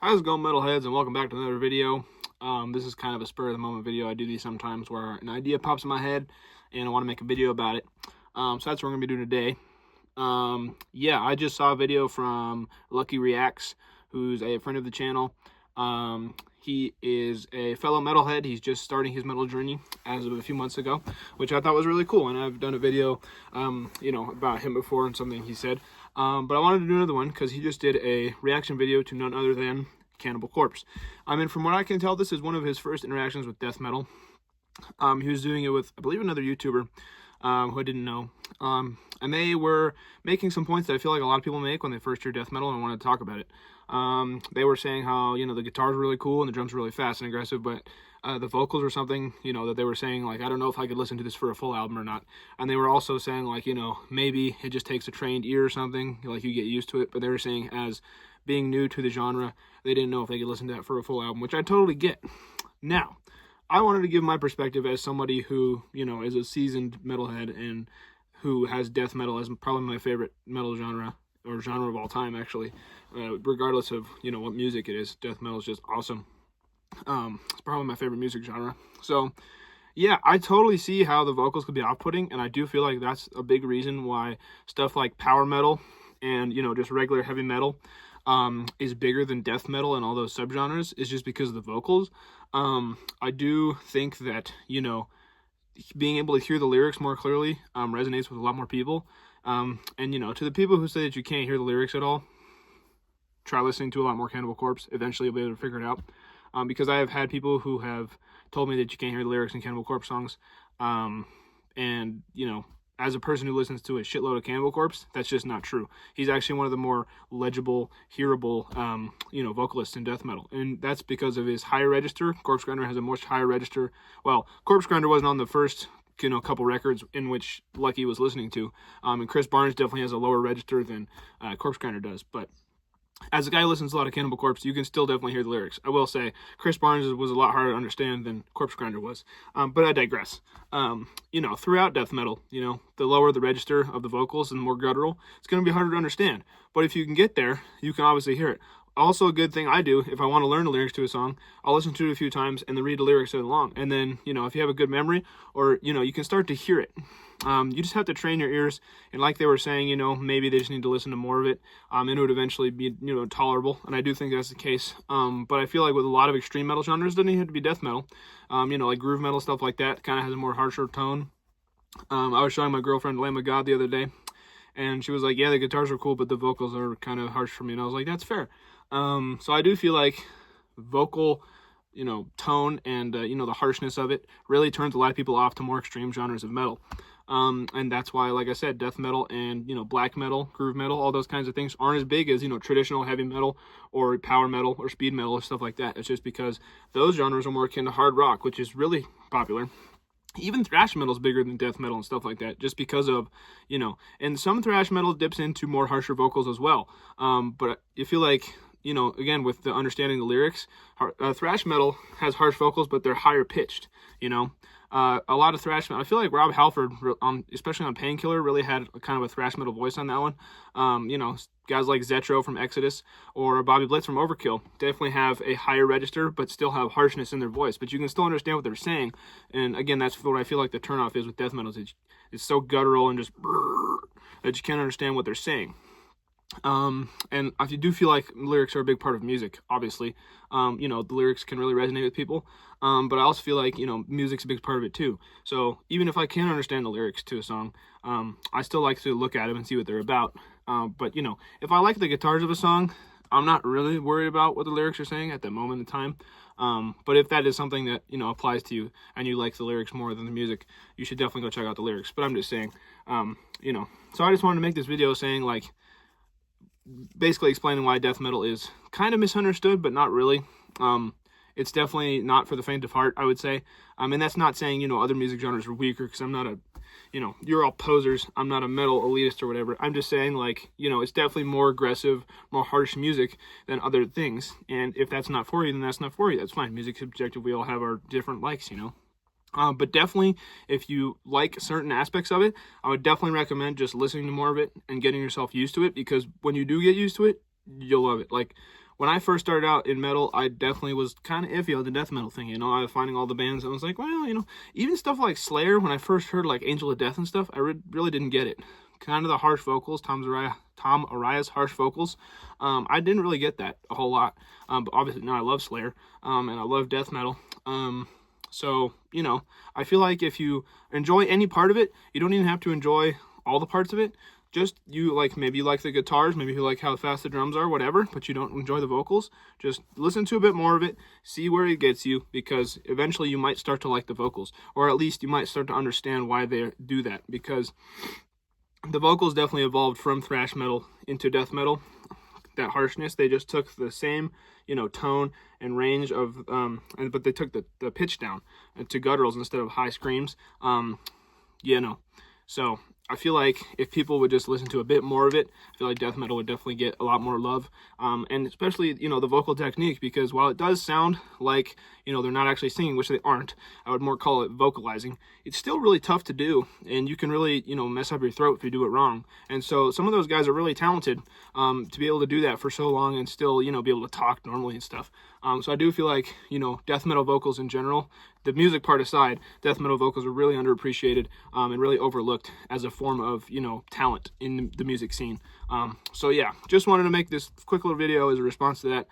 How's it going, metalheads, and welcome back to another video. This is kind of a spur-of-the-moment video. I do these sometimes where an idea pops in my head and I want to make a video about it. So that's what we're going to be doing today. Yeah, I just saw a video from Lucky Reacts, who's a friend of the channel. He is a fellow metalhead. He's just starting his metal journey as of a few months ago, which I thought was really cool. And I've done a video, about him before and something he said. But I wanted to do another one because he just did a reaction video to none other than Cannibal Corpse. And from what I can tell, this is one of his first interactions with death metal. He was doing it with, I believe, another YouTuber who I didn't know. And they were making some points that I feel like a lot of people make when they first hear death metal and want to talk about it. They were saying how, the guitars were really cool and the drums were really fast and aggressive, but the vocals or something, that they were saying, like, I don't know if I could listen to this for a full album or not. And they were also saying, like, maybe it just takes a trained ear or something, like you get used to it. But they were saying as being new to the genre, they didn't know if they could listen to that for a full album, which I totally get. Now, I wanted to give my perspective as somebody who, is a seasoned metalhead and who has death metal as probably my favorite metal genre, or genre of all time, actually. Regardless of, what music it is, death metal is just awesome. It's probably my favorite music genre. So, yeah, I totally see how the vocals could be off-putting, and I do feel like that's a big reason why stuff like power metal and, just regular heavy metal is bigger than death metal and all those subgenres, is just because of the vocals. I do think that, being able to hear the lyrics more clearly resonates with a lot more people. And, to the people who say that you can't hear the lyrics at all, try listening to a lot more Cannibal Corpse. Eventually you'll be able to figure it out. Because I have had people who have told me that you can't hear the lyrics in Cannibal Corpse songs. And, as a person who listens to a shitload of Cannibal Corpse, that's just not true. He's actually one of the more legible, hearable, vocalists in death metal. And that's because of his higher register. Corpse Grinder has a much higher register. Well, Corpse Grinder wasn't on the first, couple records in which Lucky was listening to. And Chris Barnes definitely has a lower register than Corpse Grinder does. But as a guy who listens to a lot of Cannibal Corpse, you can still definitely hear the lyrics. I will say, Chris Barnes was a lot harder to understand than Corpse Grinder was. But I digress. Throughout death metal, the lower the register of the vocals and the more guttural, it's going to be harder to understand. But if you can get there, you can obviously hear it. Also, a good thing I do, if I want to learn the lyrics to a song, I'll listen to it a few times and then read the lyrics along. And then, if you have a good memory, or, you can start to hear it. You just have to train your ears, and like they were saying, maybe they just need to listen to more of it, and it would eventually be, tolerable, and I do think that's the case. But I feel like with a lot of extreme metal genres, it doesn't even have to be death metal, like groove metal, stuff like that, kind of has a more harsher tone. I was showing my girlfriend Lamb of God the other day, and she was like, yeah, the guitars are cool, but the vocals are kind of harsh for me, and I was like, that's fair. So I do feel like vocal, tone and, the harshness of it really turns a lot of people off to more extreme genres of metal. And that's why, like I said, death metal and, black metal, groove metal, all those kinds of things aren't as big as, traditional heavy metal or power metal or speed metal or stuff like that. It's just because those genres are more akin to hard rock, which is really popular. Even thrash metal is bigger than death metal and stuff like that, just because of, and some thrash metal dips into more harsher vocals as well. But I feel like, again, with the understanding the lyrics, thrash metal has harsh vocals, but they're higher pitched, a lot of thrash metal. I feel like Rob Halford, especially on Painkiller, really had kind of a thrash metal voice on that one. Guys like Zetro from Exodus or Bobby Blitz from Overkill definitely have a higher register, but still have harshness in their voice. But you can still understand what they're saying. And again, that's what I feel like the turnoff is with death metal. It's so guttural and just that you can't understand what they're saying. And I do feel like lyrics are a big part of music, obviously. The lyrics can really resonate with people. But I also feel like, music's a big part of it too. So even if I can't understand the lyrics to a song, I still like to look at them and see what they're about. But, if I like the guitars of a song, I'm not really worried about what the lyrics are saying at the moment in time. But if that is something that, applies to you and you like the lyrics more than the music, you should definitely go check out the lyrics. But I'm just saying, so I just wanted to make this video saying, like, basically explaining why death metal is kind of misunderstood, but not really. It's definitely not for the faint of heart, I would say. And that's not saying, other music genres are weaker, because I'm not a, you're all posers. I'm not a metal elitist or whatever. I'm just saying, like, it's definitely more aggressive, more harsh music than other things. And if that's not for you, then that's not for you. That's fine. Music's subjective. We all have our different likes, But definitely, if you like certain aspects of it, I would definitely recommend just listening to more of it and getting yourself used to it, because when you do get used to it, you'll love it. Like, when I first started out in metal, I definitely was kind of iffy on the death metal thing. You know, I was finding all the bands, and I was like, well, you know, even stuff like Slayer, when I first heard like Angel of Death and stuff, I really didn't get it. Kind of the harsh vocals, Tom Araya's harsh vocals. I didn't really get that a whole lot. But obviously now I love Slayer, and I love death metal. So, you know, I feel like if you enjoy any part of it, you don't even have to enjoy all the parts of it. Just maybe you like the guitars, maybe you like how fast the drums are, whatever, but you don't enjoy the vocals. Just listen to a bit more of it, see where it gets you, because eventually you might start to like the vocals, or at least you might start to understand why they do that, because the vocals definitely evolved from thrash metal into death metal. That harshness, they just took the same, you know, tone and range of, but they took the pitch down to gutturals instead of high screams. You know, so I feel like if people would just listen to a bit more of it, I feel like death metal would definitely get a lot more love. And especially, you know, the vocal technique, because while it does sound like, you know, they're not actually singing, which they aren't, I would more call it vocalizing. It's still really tough to do, and you can really, you know, mess up your throat if you do it wrong. And so some of those guys are really talented to be able to do that for so long and still, you know, be able to talk normally and stuff. So I do feel like, you know, death metal vocals in general, the music part aside, death metal vocals are really underappreciated and really overlooked as a form of, you know, talent in the music scene. So yeah, just wanted to make this quick little video as a response to that.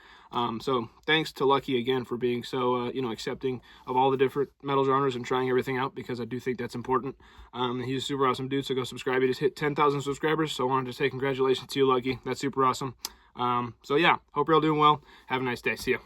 So thanks to Lucky again for being so, you know, accepting of all the different metal genres and trying everything out, because I do think that's important. He's a super awesome dude, so go subscribe. He just hit 10,000 subscribers, so I wanted to say congratulations to you, Lucky. That's super awesome. So yeah, hope you're all doing well. Have a nice day. See ya.